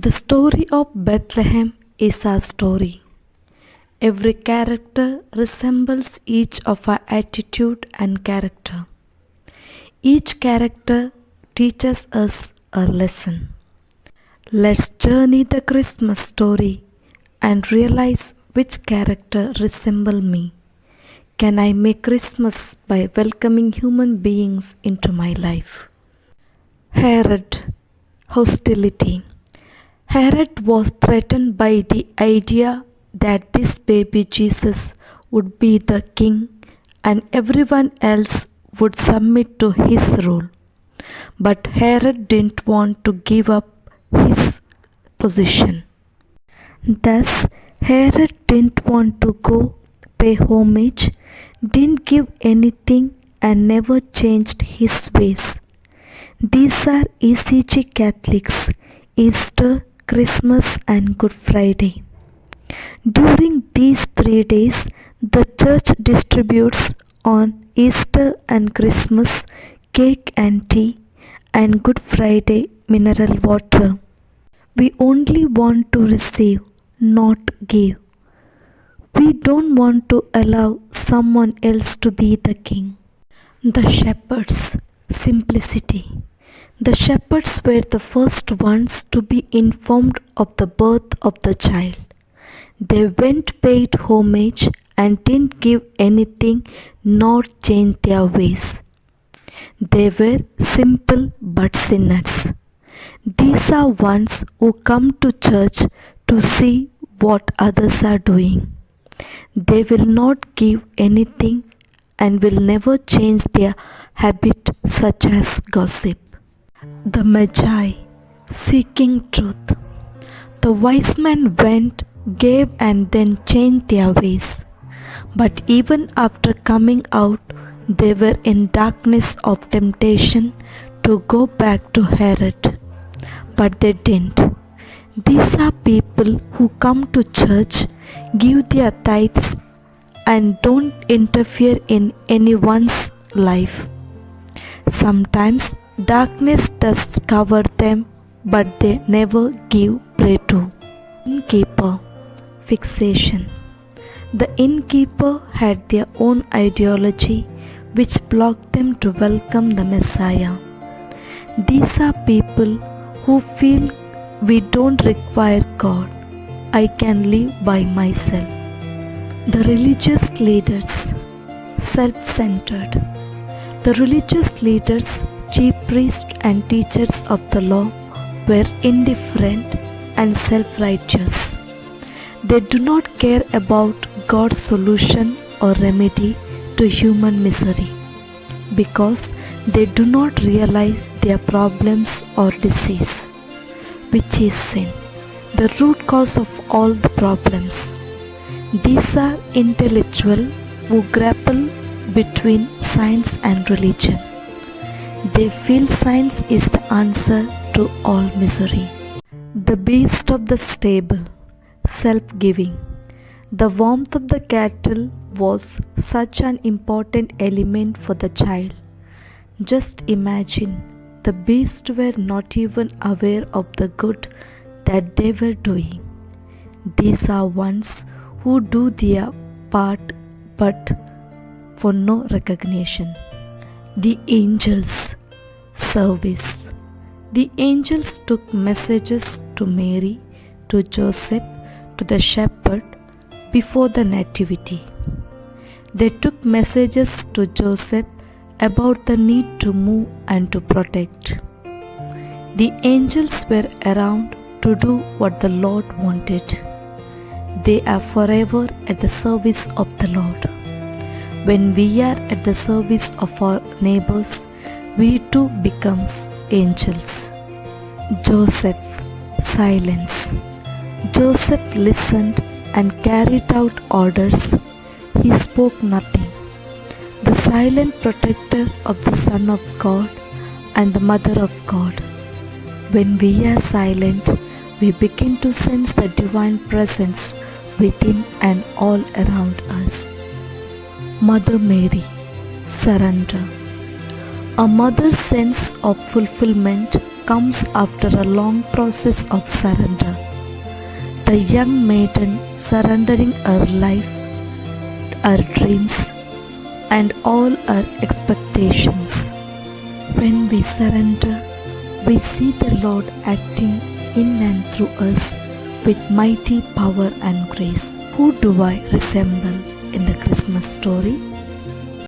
The story of Bethlehem is our story. Every character resembles each of our attitude and character. Each character teaches us a lesson. Let's journey the Christmas story and realize which character resemble me. Can I make Christmas by welcoming human beings into my life? Herod, hostility. Herod was threatened by the idea that this baby Jesus would be the king and everyone else would submit to his rule. But Herod didn't want to give up his position. Thus, Herod didn't want to go pay homage, didn't give anything, and never changed his ways. These are ECG Catholics, Easter, Christmas, and Good Friday. During these 3 days, the church distributes on Easter and Christmas cake and tea, and Good Friday mineral water. We only want to receive, not give. We don't want to allow someone else to be the king. The shepherds, simplicity. The shepherds were the first ones to be informed of the birth of the child. They went paid homage and didn't give anything nor change their ways. They were simple but sinners. These are ones who come to church to see what others are doing. They will not give anything and will never change their habit such as gossip. The Magi, seeking truth. The wise men went, gave, and then changed their ways. But even after coming out, they were in darkness of temptation to go back to Herod. But they didn't. These are people who come to church, give their tithes, and don't interfere in anyone's life. Sometimes darkness does cover them, but they never give prey to. Innkeeper, fixation. The innkeeper had their own ideology which blocked them to welcome the Messiah. These are people who feel we don't require God. I can live by myself. The religious leaders, self-centered. The religious leaders, chief priests and teachers of the law, were indifferent and self-righteous. They do not care about God's solution or remedy to human misery because they do not realize their problems or disease, which is sin, the root cause of all the problems. These are intellectual who grapple between science and religion. They feel science is the answer to all misery. The beast of the stable, self-giving. The warmth of the cattle was such an important element for the child. Just imagine, the beasts were not even aware of the good that they were doing. These are ones who do their part but for no recognition. The angels, service. The angels took messages to Mary, to Joseph, to the shepherd before the nativity. They took messages to Joseph about the need to move and to protect. The angels were around to do what the Lord wanted. They are forever at the service of the Lord. When we are at the service of our neighbors, we too becomes angels. Joseph, silence. Joseph listened and carried out orders. He spoke nothing. The silent protector of the Son of God and the Mother of God. When we are silent, we begin to sense the divine presence within and all around us. Mother Mary, surrender. A mother's sense of fulfillment comes after a long process of surrender. The young maiden surrendering her life, her dreams, and all her expectations. When we surrender, we see the Lord acting in and through us with mighty power and grace. Who do I resemble in the Christmas story?